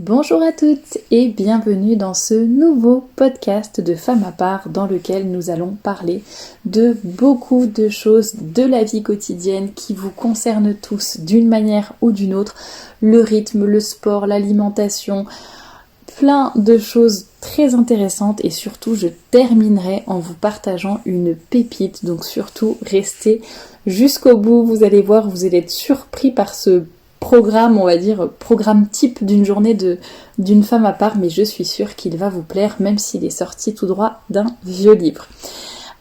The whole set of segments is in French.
Bonjour à toutes et bienvenue dans ce nouveau podcast de Femmes à part dans lequel nous allons parler de beaucoup de choses de la vie quotidienne qui vous concernent tous d'une manière ou d'une autre. Le rythme, le sport, l'alimentation, plein de choses très intéressantes et surtout je terminerai en vous partageant une pépite. Donc surtout restez jusqu'au bout, vous allez voir, vous allez être surpris par ce programme, on va dire, programme type d'une journée d'une femme à part, mais je suis sûre qu'il va vous plaire, même s'il est sorti tout droit d'un vieux livre.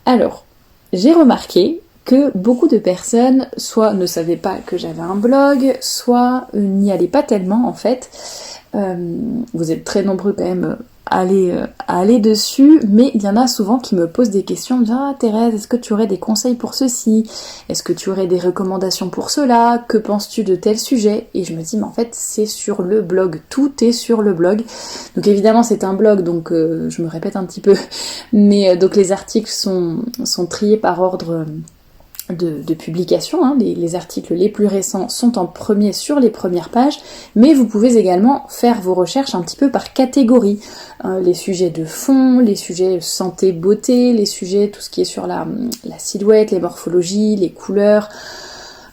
Alors, j'ai remarqué que beaucoup de personnes, soit ne savaient pas que j'avais un blog, soit n'y allaient pas tellement en fait. Vous êtes très nombreux quand même à aller dessus, mais il y en a souvent qui me posent des questions, me disent « Ah Thérèse, est-ce que tu aurais des conseils pour ceci? Est-ce que tu aurais des recommandations pour cela? Que penses-tu de tel sujet ?» Et je me dis « Mais en fait, c'est sur le blog, tout est sur le blog. » Donc évidemment, c'est un blog, donc je me répète un petit peu, mais donc les articles sont triés par ordre de publication, hein. Les articles les plus récents sont en premier sur les premières pages, mais vous pouvez également faire vos recherches un petit peu par catégorie. Les sujets de fond, les sujets santé, beauté, les sujets, tout ce qui est sur la silhouette, les morphologies, les couleurs,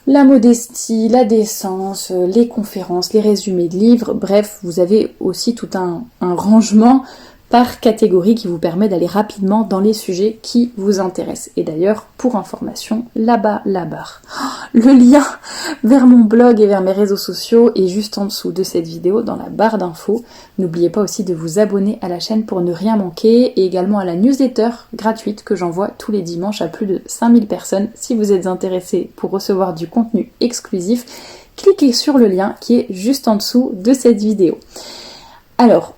la modestie, la décence, les conférences, les résumés de livres, bref, vous avez aussi tout un rangement par catégorie qui vous permet d'aller rapidement dans les sujets qui vous intéressent. Et d'ailleurs, pour information, là-bas, la barre. Le lien vers mon blog et vers mes réseaux sociaux est juste en dessous de cette vidéo, dans la barre d'infos. N'oubliez pas aussi de vous abonner à la chaîne pour ne rien manquer, et également à la newsletter gratuite que j'envoie tous les dimanches à plus de 5000 personnes. Si vous êtes intéressés pour recevoir du contenu exclusif, cliquez sur le lien qui est juste en dessous de cette vidéo. Alors,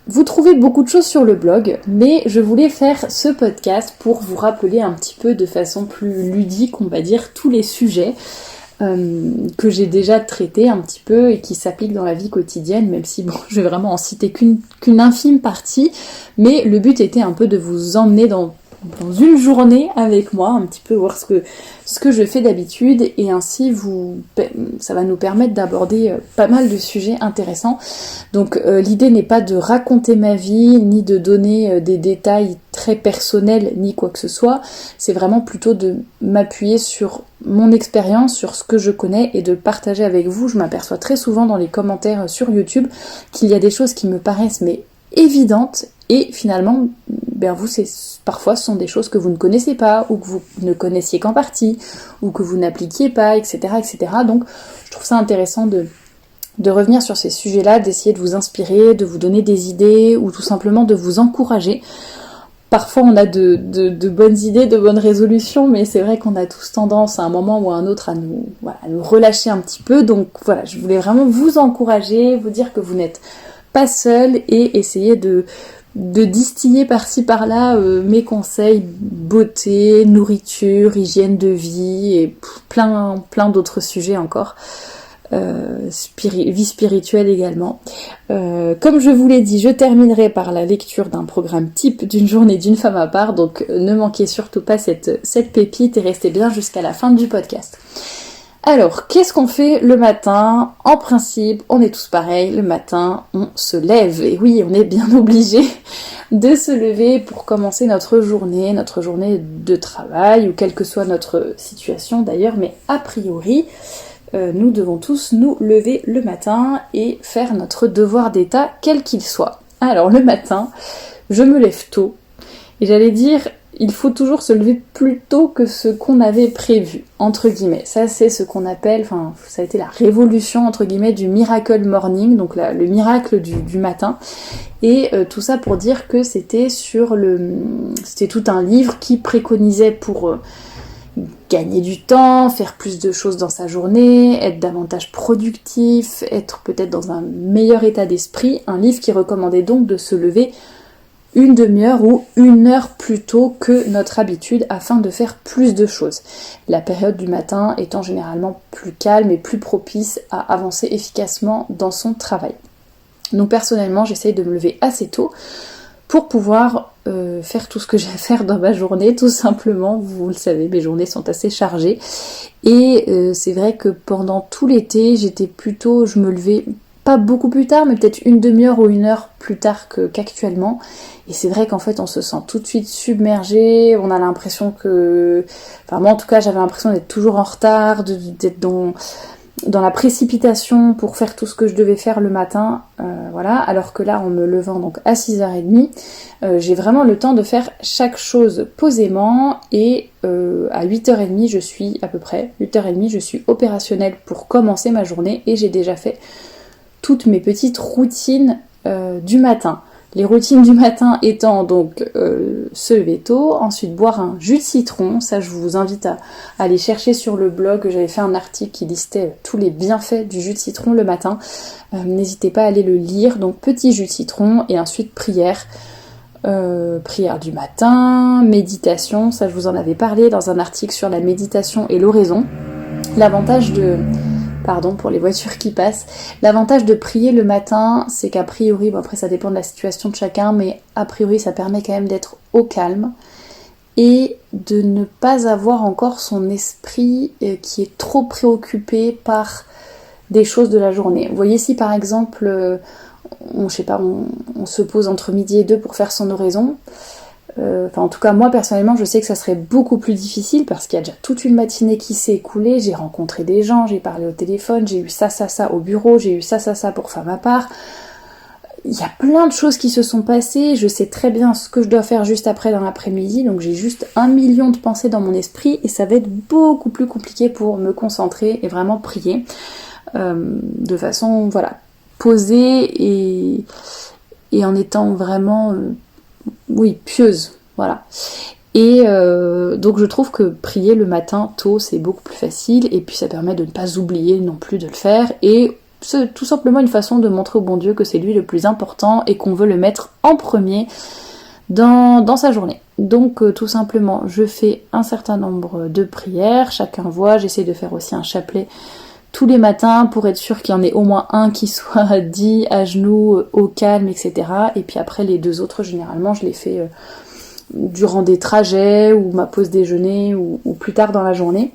vous trouvez beaucoup de choses sur le blog, mais je voulais faire ce podcast pour vous rappeler un petit peu de façon plus ludique, on va dire, tous les sujets que j'ai déjà traités un petit peu et qui s'appliquent dans la vie quotidienne, même si bon, je vais vraiment en citer qu'une infime partie, mais le but était un peu de vous emmener dans une journée avec moi, un petit peu voir ce que je fais d'habitude, et ainsi ça va nous permettre d'aborder pas mal de sujets intéressants. Donc l'idée n'est pas de raconter ma vie, ni de donner des détails très personnels, ni quoi que ce soit, c'est vraiment plutôt de m'appuyer sur mon expérience, sur ce que je connais, et de le partager avec vous. Je m'aperçois très souvent dans les commentaires sur YouTube qu'il y a des choses qui me paraissent mais évidentes, et finalement, vous, parfois ce sont des choses que vous ne connaissez pas, ou que vous ne connaissiez qu'en partie, ou que vous n'appliquiez pas, etc., etc. Donc je trouve ça intéressant de revenir sur ces sujets-là, d'essayer de vous inspirer, de vous donner des idées, ou tout simplement de vous encourager. Parfois on a de bonnes idées, de bonnes résolutions, mais c'est vrai qu'on a tous tendance à un moment ou à un autre à nous relâcher un petit peu. Donc voilà, je voulais vraiment vous encourager, vous dire que vous n'êtes pas seul, et essayer de distiller par-ci par-là mes conseils beauté, nourriture, hygiène de vie et plein d'autres sujets encore. Vie spirituelle également. Comme je vous l'ai dit, je terminerai par la lecture d'un programme type d'une journée d'une femme à part, donc ne manquez surtout pas cette pépite et restez bien jusqu'à la fin du podcast. Alors, qu'est-ce qu'on fait le matin? En principe, on est tous pareils, le matin, on se lève. Et oui, on est bien obligé de se lever pour commencer notre journée de travail, ou quelle que soit notre situation d'ailleurs, mais a priori, nous devons tous nous lever le matin et faire notre devoir d'état, quel qu'il soit. Alors, le matin, je me lève tôt, et j'allais dire, il faut toujours se lever plus tôt que ce qu'on avait prévu, entre guillemets. Ça, c'est ce qu'on appelle, ça a été la révolution, entre guillemets, du miracle morning, donc le miracle du matin. Et tout ça pour dire que c'était tout un livre qui préconisait pour gagner du temps, faire plus de choses dans sa journée, être davantage productif, être peut-être dans un meilleur état d'esprit. Un livre qui recommandait donc de se lever une demi-heure ou une heure plus tôt que notre habitude afin de faire plus de choses. La période du matin étant généralement plus calme et plus propice à avancer efficacement dans son travail. Donc personnellement, j'essaye de me lever assez tôt pour pouvoir faire tout ce que j'ai à faire dans ma journée, tout simplement. Vous le savez, mes journées sont assez chargées. Et c'est vrai que pendant tout l'été, je me levais pas beaucoup plus tard, mais peut-être une demi-heure ou une heure plus tard qu'actuellement. Et c'est vrai qu'en fait, on se sent tout de suite submergé, on a l'impression que... Enfin, moi en tout cas, j'avais l'impression d'être toujours en retard, d'être dans la précipitation pour faire tout ce que je devais faire le matin, voilà, alors que là, en me levant donc à 6h30, j'ai vraiment le temps de faire chaque chose posément, et à 8h30, je suis à peu près, 8h30, je suis opérationnelle pour commencer ma journée, et j'ai déjà fait toutes mes petites routines du matin. Les routines du matin étant donc se lever tôt, ensuite boire un jus de citron, ça je vous invite à aller chercher sur le blog, j'avais fait un article qui listait tous les bienfaits du jus de citron le matin, n'hésitez pas à aller le lire, donc petit jus de citron, et ensuite prière du matin, méditation, ça je vous en avais parlé dans un article sur la méditation et l'oraison. L'avantage de... Pardon pour les voitures qui passent. L'avantage de prier le matin, c'est qu'a priori, bon après ça dépend de la situation de chacun, mais a priori ça permet quand même d'être au calme et de ne pas avoir encore son esprit qui est trop préoccupé par des choses de la journée. Vous voyez, si par exemple, on se pose entre midi et 2 pour faire son oraison, en tout cas moi personnellement je sais que ça serait beaucoup plus difficile parce qu'il y a déjà toute une matinée qui s'est écoulée, j'ai rencontré des gens, j'ai parlé au téléphone, j'ai eu ça au bureau, j'ai eu ça pour faire ma part. Il y a plein de choses qui se sont passées, je sais très bien ce que je dois faire juste après dans l'après-midi, donc j'ai juste 1 million de pensées dans mon esprit et ça va être beaucoup plus compliqué pour me concentrer et vraiment prier de façon posée et en étant vraiment pieuse, voilà. Et donc je trouve que prier le matin tôt c'est beaucoup plus facile et puis ça permet de ne pas oublier non plus de le faire et c'est tout simplement une façon de montrer au bon Dieu que c'est lui le plus important et qu'on veut le mettre en premier dans sa journée. Donc tout simplement je fais un certain nombre de prières, chacun voit, j'essaie de faire aussi un chapelet tous les matins pour être sûr qu'il y en ait au moins un qui soit dit à genoux, au calme, etc. Et puis après les 2 autres, généralement, je les fais durant des trajets ou ma pause déjeuner ou plus tard dans la journée.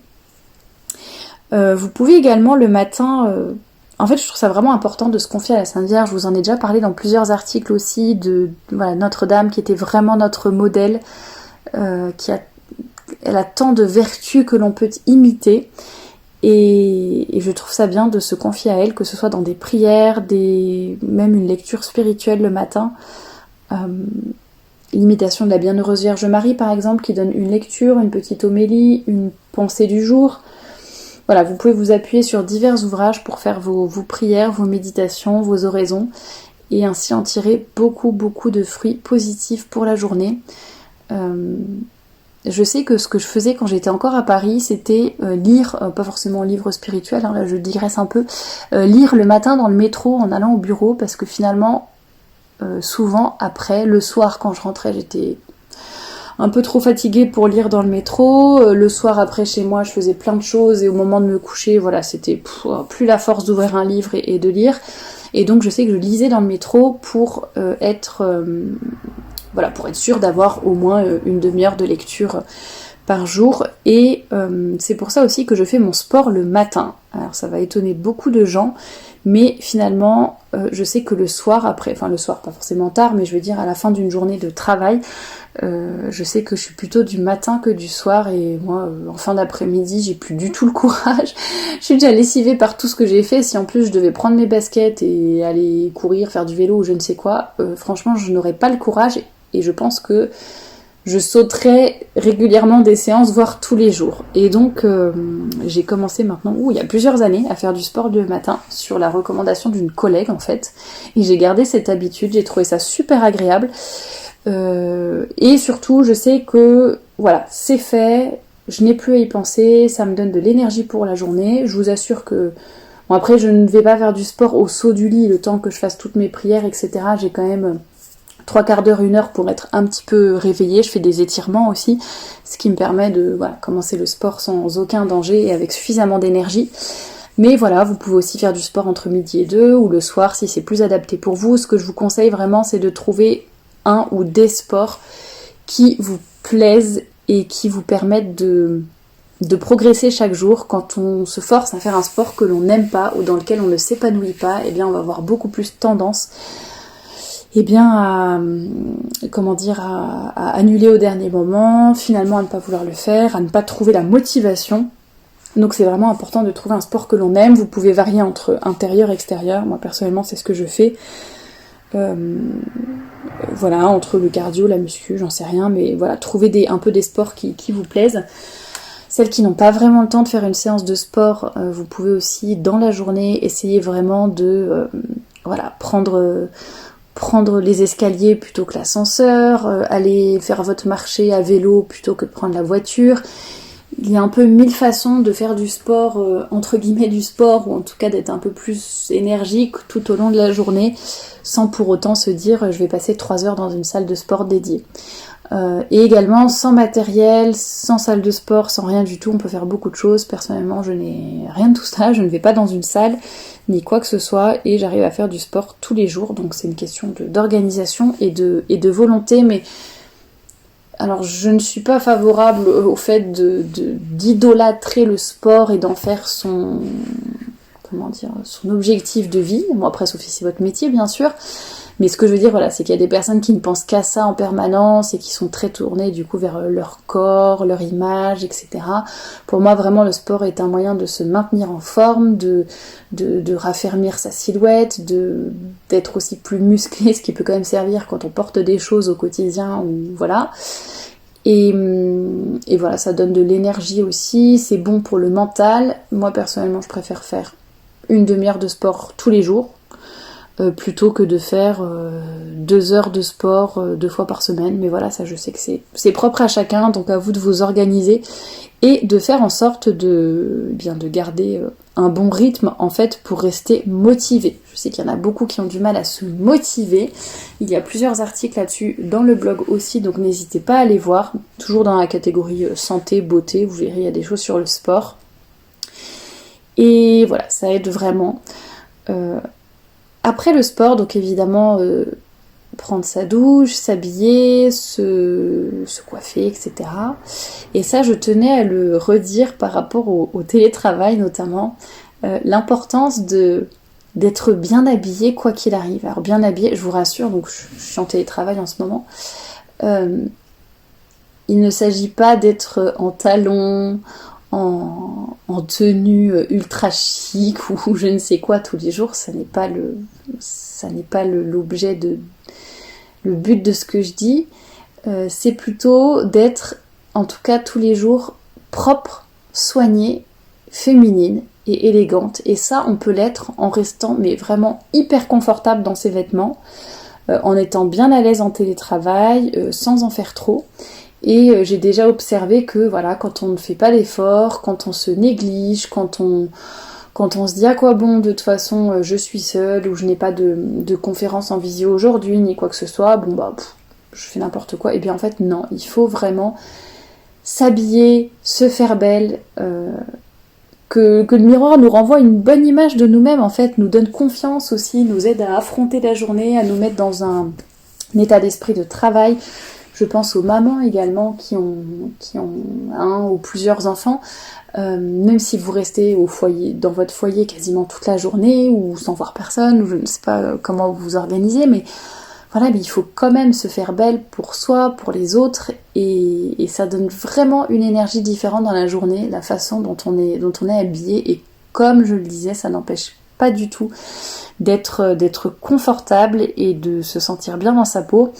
Vous pouvez également le matin... En fait, je trouve ça vraiment important de se confier à la Sainte Vierge. Je vous en ai déjà parlé dans plusieurs articles aussi de Notre-Dame qui était vraiment notre modèle, elle a tant de vertus que l'on peut imiter. Et je trouve ça bien de se confier à elle, que ce soit dans des prières, même une lecture spirituelle le matin. L'imitation de la Bienheureuse Vierge Marie, par exemple, qui donne une lecture, une petite homélie, une pensée du jour. Voilà, vous pouvez vous appuyer sur divers ouvrages pour faire vos prières, vos méditations, vos oraisons, et ainsi en tirer beaucoup, beaucoup de fruits positifs pour la journée. Je sais que ce que je faisais quand j'étais encore à Paris, c'était lire, pas forcément un livre spirituel, là je digresse un peu, lire le matin dans le métro en allant au bureau, parce que finalement, souvent après, le soir quand je rentrais, j'étais un peu trop fatiguée pour lire dans le métro, le soir après chez moi je faisais plein de choses, et au moment de me coucher, voilà, c'était plus la force d'ouvrir un livre et de lire, et donc je sais que je lisais dans le métro pour être sûre d'avoir au moins une demi-heure de lecture par jour, et c'est pour ça aussi que je fais mon sport le matin. Alors ça va étonner beaucoup de gens, mais finalement je sais que le soir après, enfin le soir pas forcément tard, mais je veux dire à la fin d'une journée de travail, je sais que je suis plutôt du matin que du soir, et moi en fin d'après-midi j'ai plus du tout le courage, je suis déjà lessivée par tout ce que j'ai fait, si en plus je devais prendre mes baskets et aller courir, faire du vélo ou je ne sais quoi, franchement je n'aurais pas le courage, et je pense que je sauterais régulièrement des séances, voire tous les jours. Et donc j'ai commencé maintenant, il y a plusieurs années, à faire du sport le matin, sur la recommandation d'une collègue en fait. Et j'ai gardé cette habitude, j'ai trouvé ça super agréable. Et surtout, je sais que voilà, c'est fait, je n'ai plus à y penser, ça me donne de l'énergie pour la journée. Je vous assure que... Bon, après, je ne vais pas faire du sport au saut du lit, le temps que je fasse toutes mes prières, etc. J'ai quand même 3/4 d'heure, 1 heure pour être un petit peu réveillée. Je fais des étirements aussi, ce qui me permet de commencer le sport sans aucun danger et avec suffisamment d'énergie. Mais voilà, vous pouvez aussi faire du sport entre midi et 2 ou le soir si c'est plus adapté pour vous. Ce que je vous conseille vraiment, c'est de trouver un ou des sports qui vous plaisent et qui vous permettent de de progresser chaque jour. Quand on se force à faire un sport que l'on n'aime pas ou dans lequel on ne s'épanouit pas, eh bien on va avoir beaucoup plus tendance à annuler au dernier moment, finalement à ne pas vouloir le faire, à ne pas trouver la motivation. Donc c'est vraiment important de trouver un sport que l'on aime. Vous pouvez varier entre intérieur et extérieur. Moi personnellement c'est ce que je fais. Entre le cardio, la muscu, j'en sais rien, mais voilà, trouvez un peu des sports qui vous plaisent. Celles qui n'ont pas vraiment le temps de faire une séance de sport, vous pouvez aussi dans la journée essayer vraiment de prendre les escaliers plutôt que l'ascenseur, aller faire votre marché à vélo plutôt que de prendre la voiture. Il y a un peu 1000 façons de faire du sport, entre guillemets du sport, ou en tout cas d'être un peu plus énergique tout au long de la journée, sans pour autant se dire je vais passer 3 heures dans une salle de sport dédiée. Et également sans matériel, sans salle de sport, sans rien du tout, on peut faire beaucoup de choses. Personnellement je n'ai rien de tout ça, je ne vais pas dans une salle ni quoi que ce soit et j'arrive à faire du sport tous les jours, donc c'est une question d'organisation et de volonté. Mais alors je ne suis pas favorable au fait d'idolâtrer le sport et d'en faire son objectif de vie. Bon après sauf si c'est votre métier bien sûr. Mais ce que je veux dire, voilà, c'est qu'il y a des personnes qui ne pensent qu'à ça en permanence et qui sont très tournées du coup vers leur corps, leur image, etc. Pour moi, vraiment, le sport est un moyen de se maintenir en forme, de raffermir sa silhouette, d'être aussi plus musclé, ce qui peut quand même servir quand on porte des choses au quotidien, ou voilà. Et voilà, ça donne de l'énergie aussi, c'est bon pour le mental. Moi, personnellement, je préfère faire une demi-heure de sport tous les jours. Plutôt que de faire 2 heures de sport 2 fois par semaine. Mais voilà, ça je sais que c'est propre à chacun, donc à vous de vous organiser et de faire en sorte de garder un bon rythme en fait pour rester motivé. Je sais qu'il y en a beaucoup qui ont du mal à se motiver. Il y a plusieurs articles là-dessus dans le blog aussi, donc n'hésitez pas à aller voir. Toujours dans la catégorie santé, beauté, vous verrez, il y a des choses sur le sport. Et voilà, ça aide vraiment. Après le sport, donc évidemment, prendre sa douche, s'habiller, se coiffer, etc. Et ça, je tenais à le redire par rapport au télétravail notamment, l'importance d'être bien habillé quoi qu'il arrive. Alors bien habillé, je vous rassure, donc je suis en télétravail en ce moment. Il ne s'agit pas d'être en talons, en tenue ultra chic ou je ne sais quoi tous les jours, ça n'est pas l'objet le but de ce que je dis. C'est plutôt d'être en tout cas tous les jours propre, soignée, féminine et élégante, et ça on peut l'être en restant mais vraiment hyper confortable dans ses vêtements, en étant bien à l'aise en télétravail, sans en faire trop. Et j'ai déjà observé que voilà, quand on ne fait pas d'efforts, quand on se néglige, quand on se dit à quoi bon, de toute façon je suis seule, ou je n'ai pas de conférence en visio aujourd'hui, ni quoi que ce soit, je fais n'importe quoi. Et bien en fait non, il faut vraiment s'habiller, se faire belle, que le miroir nous renvoie une bonne image de nous-mêmes en fait, nous donne confiance aussi, nous aide à affronter la journée, à nous mettre dans un état d'esprit de travail. Je pense aux mamans également qui ont un ou plusieurs enfants, même si vous restez dans votre foyer quasiment toute la journée ou sans voir personne, ou je ne sais pas comment vous vous organisez, mais voilà, mais il faut quand même se faire belle pour soi, pour les autres, et ça donne vraiment une énergie différente dans la journée, la façon dont on est habillé, et comme je le disais, ça n'empêche pas du tout d'être confortable et de se sentir bien dans sa peau.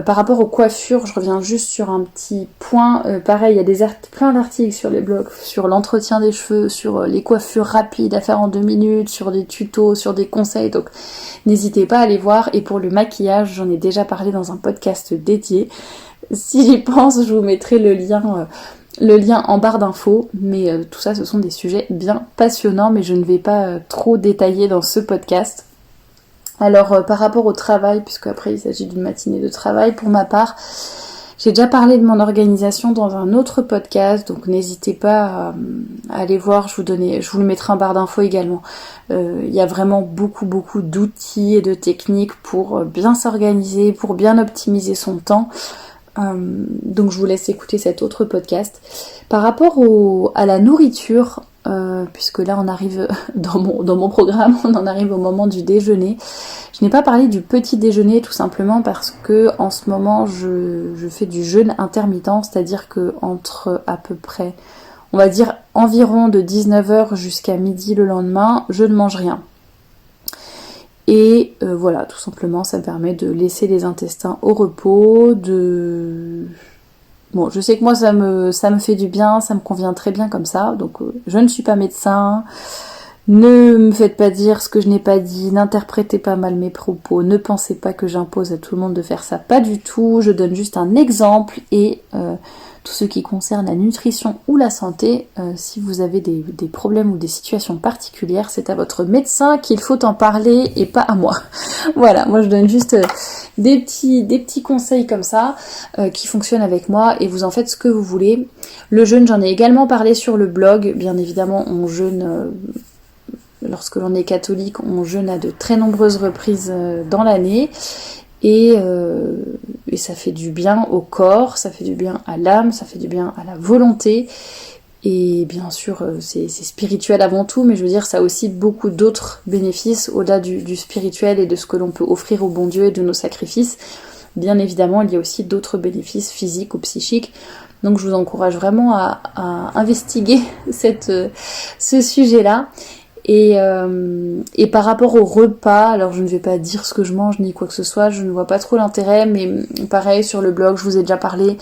Par rapport aux coiffures, je reviens juste sur un petit point. Pareil, il y a plein d'articles sur les blogs, sur l'entretien des cheveux, sur les coiffures rapides à faire en 2 minutes, sur des tutos, sur des conseils, donc n'hésitez pas à aller voir. Et pour le maquillage, j'en ai déjà parlé dans un podcast dédié. Si j'y pense, je vous mettrai le lien en barre d'infos, mais tout ça ce sont des sujets bien passionnants, mais je ne vais pas trop détailler dans ce podcast. Alors par rapport au travail, puisque après il s'agit d'une matinée de travail, pour ma part, j'ai déjà parlé de mon organisation dans un autre podcast, donc n'hésitez pas à aller voir, je vous le mettrai en barre d'infos également. Il y a vraiment beaucoup d'outils et de techniques pour bien s'organiser, pour bien optimiser son temps. Donc je vous laisse écouter cet autre podcast. Par rapport à la nourriture, puisque là on arrive dans mon programme, on en arrive au moment du déjeuner. Je n'ai pas parlé du petit déjeuner tout simplement parce que en ce moment je fais du jeûne intermittent, c'est-à-dire que entre à peu près, on va dire environ de 19h jusqu'à midi le lendemain, je ne mange rien. Et voilà, tout simplement, ça permet de laisser les intestins au repos, Bon, je sais que moi, ça me fait du bien, ça me convient très bien comme ça, donc je ne suis pas médecin, ne me faites pas dire ce que je n'ai pas dit, n'interprétez pas mal mes propos, ne pensez pas que j'impose à tout le monde de faire ça, pas du tout, je donne juste un exemple et... tout ce qui concerne la nutrition ou la santé, si vous avez des problèmes ou des situations particulières, c'est à votre médecin qu'il faut en parler et pas à moi. Voilà, moi je donne juste des petits conseils comme ça qui fonctionnent avec moi et vous en faites ce que vous voulez. Le jeûne, j'en ai également parlé sur le blog. Bien évidemment, on jeûne, lorsque l'on est catholique, on jeûne à de très nombreuses reprises dans l'année. Et ça fait du bien au corps, ça fait du bien à l'âme, ça fait du bien à la volonté. Et bien sûr, c'est spirituel avant tout, mais je veux dire, ça a aussi beaucoup d'autres bénéfices au-delà du spirituel et de ce que l'on peut offrir au bon Dieu et de nos sacrifices. Bien évidemment, il y a aussi d'autres bénéfices physiques ou psychiques. Donc je vous encourage vraiment à investiguer ce sujet-là. Et par rapport au repas, alors je ne vais pas dire ce que je mange ni quoi que ce soit, je ne vois pas trop l'intérêt, mais pareil sur le blog, je vous ai déjà parlé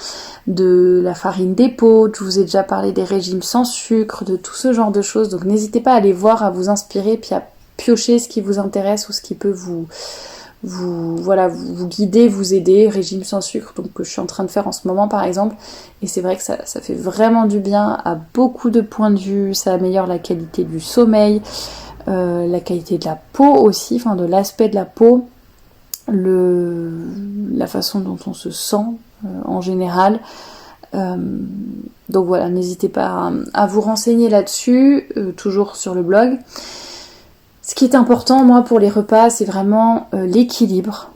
de la farine d'épaule, je vous ai déjà parlé des régimes sans sucre, de tout ce genre de choses, donc n'hésitez pas à aller voir, à vous inspirer, puis à piocher ce qui vous intéresse ou ce qui peut vous guider, vous aider, régime sans sucre, donc que je suis en train de faire en ce moment par exemple, et c'est vrai que ça fait vraiment du bien à beaucoup de points de vue, ça améliore la qualité du sommeil, la qualité de la peau aussi, enfin de l'aspect de la peau, la façon dont on se sent en général. Donc voilà, n'hésitez pas à vous renseigner là-dessus, toujours sur le blog. Ce qui est important, moi, pour les repas, c'est vraiment l'équilibre,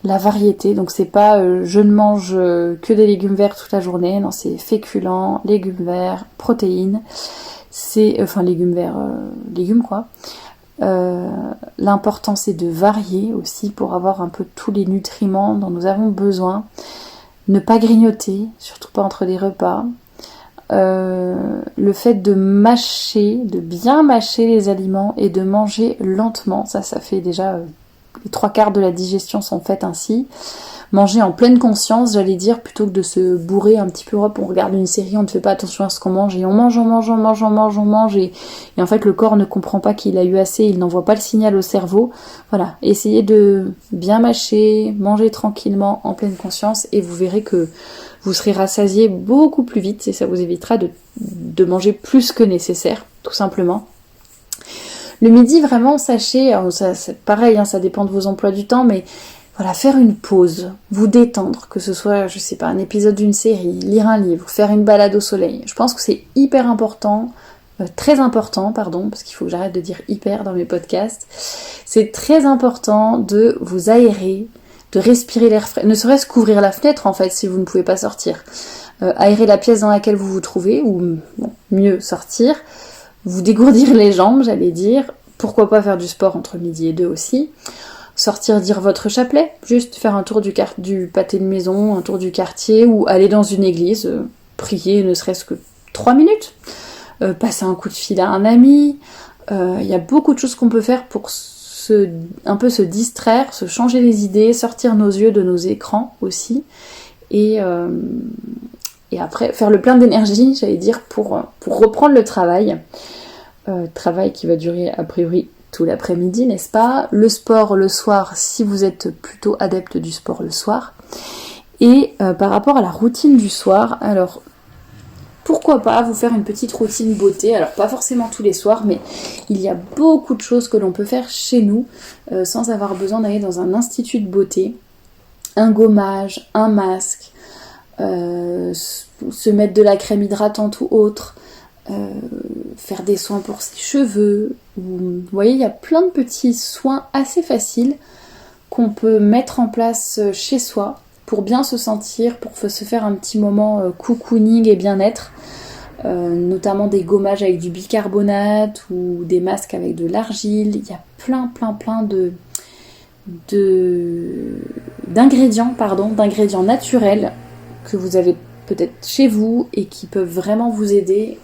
la variété. Donc c'est pas je ne mange que des légumes verts toute la journée. Non, c'est féculents, légumes verts, protéines. Légumes verts, légumes quoi. L'important c'est de varier aussi pour avoir un peu tous les nutriments dont nous avons besoin. Ne pas grignoter, surtout pas entre les repas. Le fait de bien mâcher les aliments et de manger lentement, ça fait déjà les 3/4 de la digestion sont faites ainsi. Manger en pleine conscience, j'allais dire, plutôt que de se bourrer un petit peu. Hop, on regarde une série, on ne fait pas attention à ce qu'on mange et on mange et en fait le corps ne comprend pas qu'il a eu assez, il n'envoie pas le signal au cerveau. Voilà, essayez de bien mâcher, manger tranquillement en pleine conscience et vous verrez que vous serez rassasié beaucoup plus vite et ça vous évitera de manger plus que nécessaire, tout simplement. Le midi, vraiment, sachez, c'est pareil, ça dépend de vos emplois du temps, mais voilà, faire une pause, vous détendre, que ce soit, je sais pas, un épisode d'une série, lire un livre, faire une balade au soleil. Je pense que c'est hyper important, très important, pardon, parce qu'il faut que j'arrête de dire hyper dans mes podcasts. C'est très important de vous aérer, de respirer l'air frais, ne serait-ce qu'ouvrir la fenêtre en fait si vous ne pouvez pas sortir. Aérer la pièce dans laquelle vous vous trouvez, ou mieux sortir, vous dégourdir les jambes, j'allais dire, pourquoi pas faire du sport entre midi et 2 aussi. Sortir dire votre chapelet, juste faire un tour du pâté de maison, un tour du quartier, ou aller dans une église, prier ne serait-ce que 3 minutes, passer un coup de fil à un ami. Il y a beaucoup de choses qu'on peut faire pour un peu se distraire, se changer les idées, sortir nos yeux de nos écrans aussi, et après faire le plein d'énergie, j'allais dire, pour reprendre le travail. Travail qui va durer a priori tout l'après-midi, n'est-ce pas? Le sport le soir, si vous êtes plutôt adepte du sport le soir. Et par rapport à la routine du soir, alors pourquoi pas vous faire une petite routine beauté, alors pas forcément tous les soirs, mais il y a beaucoup de choses que l'on peut faire chez nous sans avoir besoin d'aller dans un institut de beauté. Un gommage, un masque, se mettre de la crème hydratante ou autre, faire des soins pour ses cheveux. Vous voyez, il y a plein de petits soins assez faciles qu'on peut mettre en place chez soi pour bien se sentir, pour se faire un petit moment cocooning et bien-être. Notamment des gommages avec du bicarbonate ou des masques avec de l'argile. Il y a plein d'ingrédients naturels que vous avez peut-être chez vous et qui peuvent vraiment vous aider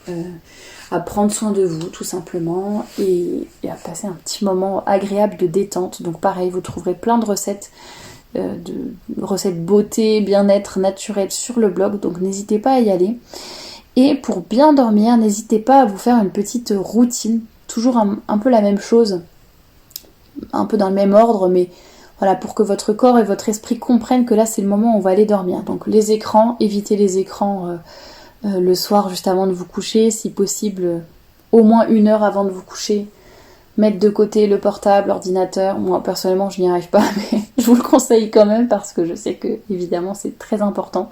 à prendre soin de vous tout simplement et à passer un petit moment agréable de détente. Donc pareil, vous trouverez plein de recettes beauté, bien-être naturel sur le blog, donc n'hésitez pas à y aller. Et pour bien dormir, n'hésitez pas à vous faire une petite routine, toujours un peu la même chose, un peu dans le même ordre, mais voilà, pour que votre corps et votre esprit comprennent que là c'est le moment où on va aller dormir. Donc les écrans, évitez les écrans le soir juste avant de vous coucher, si possible au moins 1 heure avant de vous coucher. Mettre de côté le portable, l'ordinateur. Moi personnellement je n'y arrive pas, mais je vous le conseille quand même parce que je sais que évidemment c'est très important.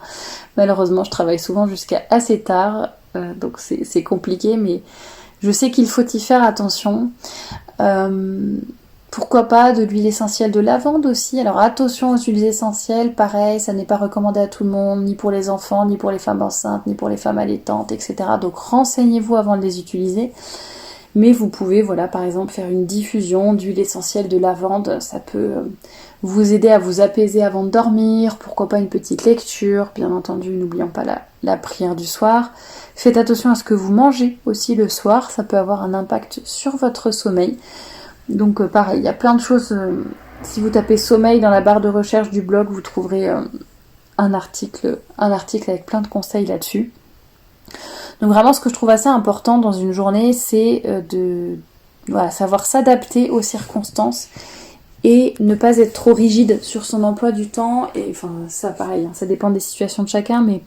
Malheureusement je travaille souvent jusqu'à assez tard, donc c'est compliqué, mais je sais qu'il faut y faire attention. Pourquoi pas de l'huile essentielle de lavande aussi. Alors attention aux huiles essentielles, pareil, ça n'est pas recommandé à tout le monde, ni pour les enfants, ni pour les femmes enceintes, ni pour les femmes allaitantes, etc. Donc renseignez-vous avant de les utiliser. Mais vous pouvez, voilà, par exemple, faire une diffusion d'huile essentielle de lavande. Ça peut vous aider à vous apaiser avant de dormir. Pourquoi pas une petite lecture. Bien entendu, n'oublions pas la prière du soir. Faites attention à ce que vous mangez aussi le soir. Ça peut avoir un impact sur votre sommeil. Donc pareil, il y a plein de choses. Si vous tapez sommeil dans la barre de recherche du blog, vous trouverez un article avec plein de conseils là-dessus. Donc vraiment, ce que je trouve assez important dans une journée, c'est de savoir s'adapter aux circonstances et ne pas être trop rigide sur son emploi du temps. Et enfin, ça pareil, hein, ça dépend des situations de chacun, mais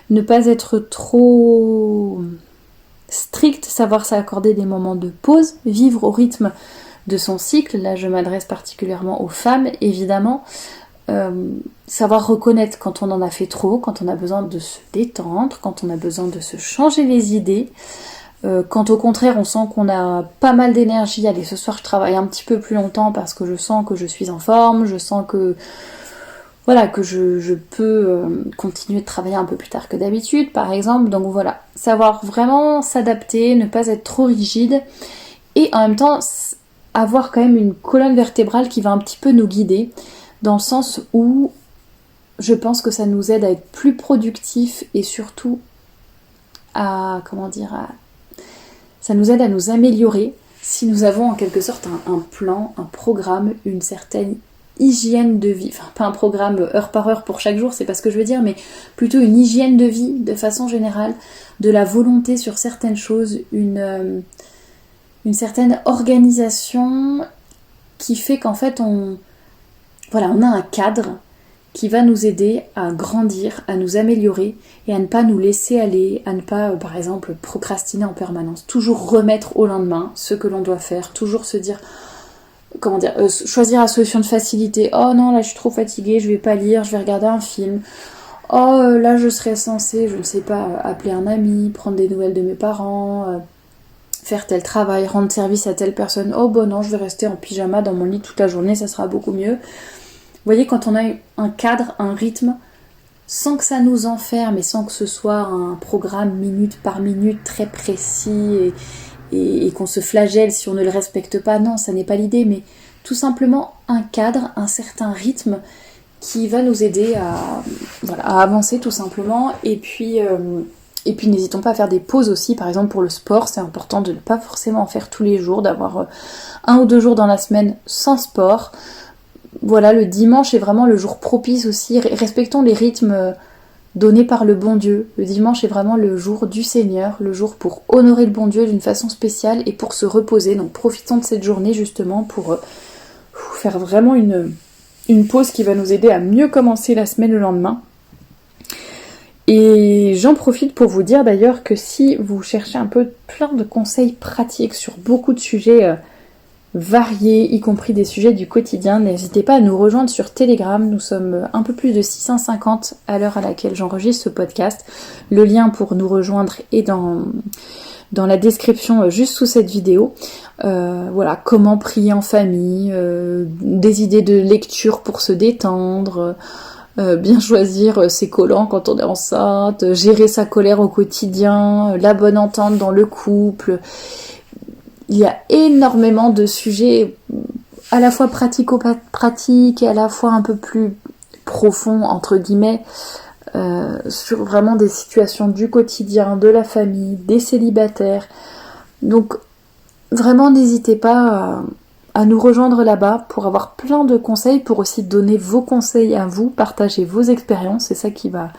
ne pas être trop strict, savoir s'accorder des moments de pause, vivre au rythme de son cycle. Là, je m'adresse particulièrement aux femmes, évidemment. Savoir reconnaître quand on en a fait trop, quand on a besoin de se détendre, quand on a besoin de se changer les idées, quand au contraire on sent qu'on a pas mal d'énergie, allez ce soir je travaille un petit peu plus longtemps parce que je sens que je suis en forme, je sens que voilà, que je peux continuer de travailler un peu plus tard que d'habitude par exemple. Donc voilà, savoir vraiment s'adapter, ne pas être trop rigide et en même temps avoir quand même une colonne vertébrale qui va un petit peu nous guider, dans le sens où je pense que ça nous aide à être plus productifs et surtout ça nous aide à nous améliorer si nous avons en quelque sorte un plan, un programme, une certaine hygiène de vie, enfin pas un programme heure par heure pour chaque jour, c'est pas ce que je veux dire, mais plutôt une hygiène de vie de façon générale, de la volonté sur certaines choses, une certaine organisation qui fait qu'en fait on a un cadre qui va nous aider à grandir, à nous améliorer et à ne pas nous laisser aller, à ne pas, par exemple, procrastiner en permanence. Toujours remettre au lendemain ce que l'on doit faire, toujours se dire, choisir la solution de facilité. Oh non, là je suis trop fatiguée, je vais pas lire, je vais regarder un film. Oh, là je serais censée, je ne sais pas, appeler un ami, prendre des nouvelles de mes parents, faire tel travail, rendre service à telle personne. Oh bon non, je vais rester en pyjama dans mon lit toute la journée, ça sera beaucoup mieux. Vous voyez, quand on a un cadre, un rythme, sans que ça nous enferme et sans que ce soit un programme minute par minute très précis et qu'on se flagelle si on ne le respecte pas, non, ça n'est pas l'idée, mais tout simplement un cadre, un certain rythme qui va nous aider à avancer tout simplement. Et puis n'hésitons pas à faire des pauses aussi, par exemple pour le sport, c'est important de ne pas forcément en faire tous les jours, d'avoir 1 ou 2 jours dans la semaine sans sport. Voilà, le dimanche est vraiment le jour propice aussi. Respectons les rythmes donnés par le bon Dieu. Le dimanche est vraiment le jour du Seigneur, le jour pour honorer le bon Dieu d'une façon spéciale et pour se reposer. Donc profitons de cette journée justement pour faire vraiment une pause qui va nous aider à mieux commencer la semaine le lendemain. Et j'en profite pour vous dire d'ailleurs que si vous cherchez un peu plein de conseils pratiques sur beaucoup de sujets variés, y compris des sujets du quotidien, n'hésitez pas à nous rejoindre sur Telegram. Nous sommes un peu plus de 650 à l'heure à laquelle j'enregistre ce podcast. Le lien pour nous rejoindre est dans la description juste sous cette vidéo. Voilà, comment prier en famille, des idées de lecture pour se détendre, bien choisir ses collants quand on est enceinte, gérer sa colère au quotidien, la bonne entente dans le couple. Il y a énormément de sujets à la fois pratico-pratiques et à la fois un peu plus profonds, entre guillemets, sur vraiment des situations du quotidien, de la famille, des célibataires. Donc vraiment n'hésitez pas à nous rejoindre là-bas pour avoir plein de conseils, pour aussi donner vos conseils à vous, partager vos expériences. C'est ça qui va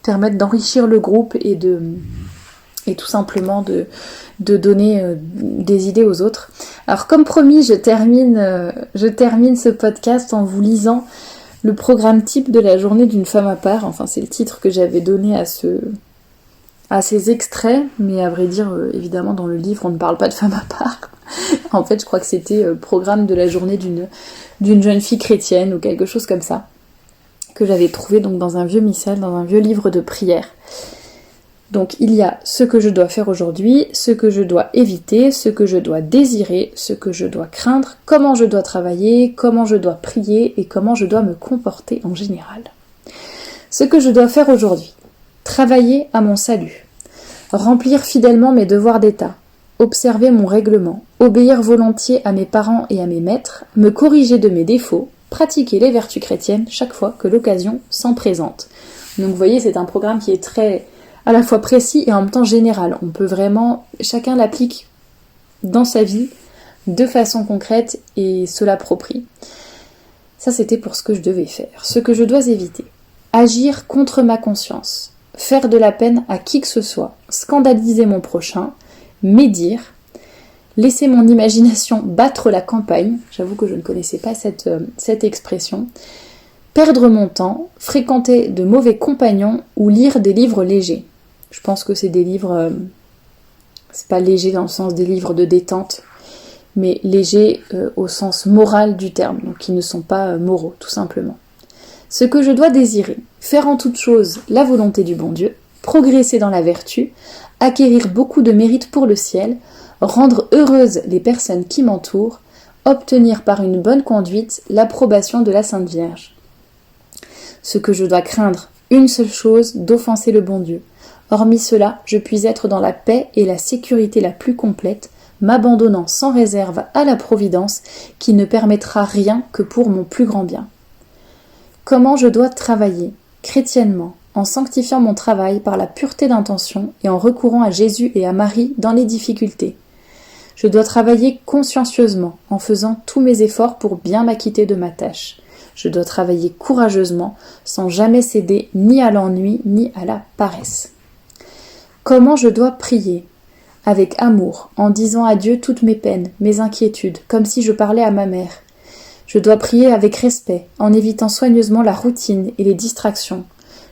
permettre d'enrichir le groupe et tout simplement de donner des idées aux autres. Alors comme promis, je termine ce podcast en vous lisant le programme type de la journée d'une femme à part. Enfin, c'est le titre que j'avais donné à ces extraits, mais à vrai dire, évidemment, dans le livre, on ne parle pas de femme à part. En fait, je crois que c'était programme de la journée d'une jeune fille chrétienne ou quelque chose comme ça, que j'avais trouvé donc dans un vieux missel, dans un vieux livre de prière. Donc il y a ce que je dois faire aujourd'hui, ce que je dois éviter, ce que je dois désirer, ce que je dois craindre, comment je dois travailler, comment je dois prier et comment je dois me comporter en général. Ce que je dois faire aujourd'hui: travailler à mon salut, remplir fidèlement mes devoirs d'État, observer mon règlement, obéir volontiers à mes parents et à mes maîtres, me corriger de mes défauts, pratiquer les vertus chrétiennes chaque fois que l'occasion s'en présente. Donc vous voyez, c'est un programme qui est très à la fois précis et en même temps général. On peut vraiment, chacun l'applique dans sa vie de façon concrète et se l'approprie. Ça, c'était pour ce que je devais faire. Ce que je dois éviter: agir contre ma conscience, faire de la peine à qui que ce soit, scandaliser mon prochain, médire, laisser mon imagination battre la campagne, j'avoue que je ne connaissais pas cette expression, perdre mon temps, fréquenter de mauvais compagnons ou lire des livres légers. Je pense que c'est des livres, c'est pas léger dans le sens des livres de détente, mais légers au sens moral du terme, donc qui ne sont pas moraux, tout simplement. Ce que je dois désirer: faire en toute chose la volonté du bon Dieu, progresser dans la vertu, acquérir beaucoup de mérite pour le ciel, rendre heureuses les personnes qui m'entourent, obtenir par une bonne conduite l'approbation de la Sainte Vierge. Ce que je dois craindre: une seule chose, d'offenser le bon Dieu. Hormis cela, je puis être dans la paix et la sécurité la plus complète, m'abandonnant sans réserve à la Providence qui ne permettra rien que pour mon plus grand bien. Comment je dois travailler? Chrétiennement, en sanctifiant mon travail par la pureté d'intention et en recourant à Jésus et à Marie dans les difficultés. Je dois travailler consciencieusement, en faisant tous mes efforts pour bien m'acquitter de ma tâche. Je dois travailler courageusement, sans jamais céder ni à l'ennui ni à la paresse. Comment je dois prier? Avec amour, en disant à Dieu toutes mes peines, mes inquiétudes, comme si je parlais à ma mère. Je dois prier avec respect, en évitant soigneusement la routine et les distractions.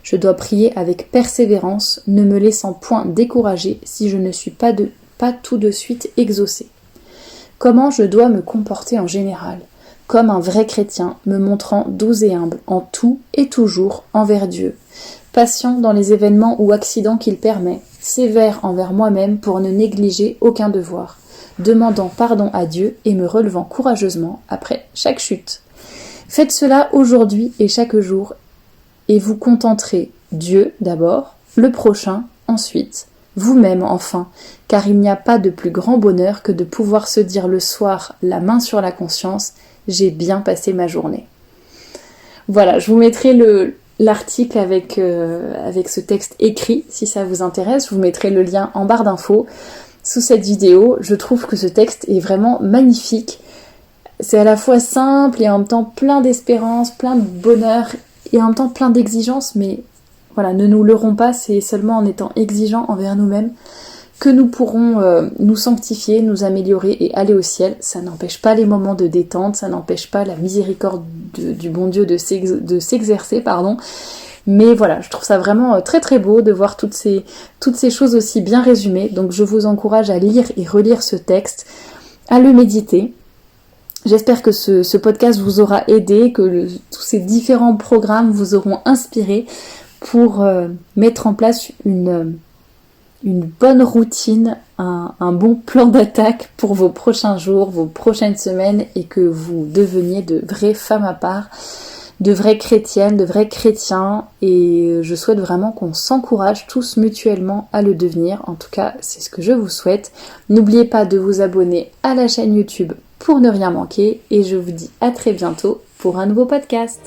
Je dois prier avec persévérance, ne me laissant point décourager si je ne suis pas tout de suite exaucée. Comment je dois me comporter en général? Comme un vrai chrétien, me montrant doux et humble en tout et toujours envers Dieu, patient dans les événements ou accidents qu'il permet, sévère envers moi-même pour ne négliger aucun devoir, demandant pardon à Dieu et me relevant courageusement après chaque chute. Faites cela aujourd'hui et chaque jour, et vous contenterez Dieu d'abord, le prochain ensuite, vous-même enfin, car il n'y a pas de plus grand bonheur que de pouvoir se dire le soir, la main sur la conscience: j'ai bien passé ma journée. Voilà, je vous mettrai l'article avec ce texte écrit si ça vous intéresse. Je vous mettrai le lien en barre d'infos sous cette vidéo. Je trouve que ce texte est vraiment magnifique. C'est à la fois simple et en même temps plein d'espérance, plein de bonheur et en même temps plein d'exigences, mais voilà, ne nous leurrons pas, c'est seulement en étant exigeants envers nous-mêmes que nous pourrons nous sanctifier, nous améliorer et aller au ciel. Ça n'empêche pas les moments de détente, ça n'empêche pas la miséricorde du bon Dieu de s'exercer, mais voilà, je trouve ça vraiment très très beau de voir toutes ces choses aussi bien résumées. Donc je vous encourage à lire et relire ce texte, à le méditer. J'espère que ce podcast vous aura aidé, que tous ces différents programmes vous auront inspiré pour mettre en place une bonne routine, un bon plan d'attaque pour vos prochains jours, vos prochaines semaines, et que vous deveniez de vraies femmes à part de vraies chrétiennes, de vrais chrétiens, et je souhaite vraiment qu'on s'encourage tous mutuellement à le devenir. En tout cas, c'est ce que je vous souhaite. N'oubliez pas de vous abonner à la chaîne YouTube pour ne rien manquer, et je vous dis à très bientôt pour un nouveau podcast.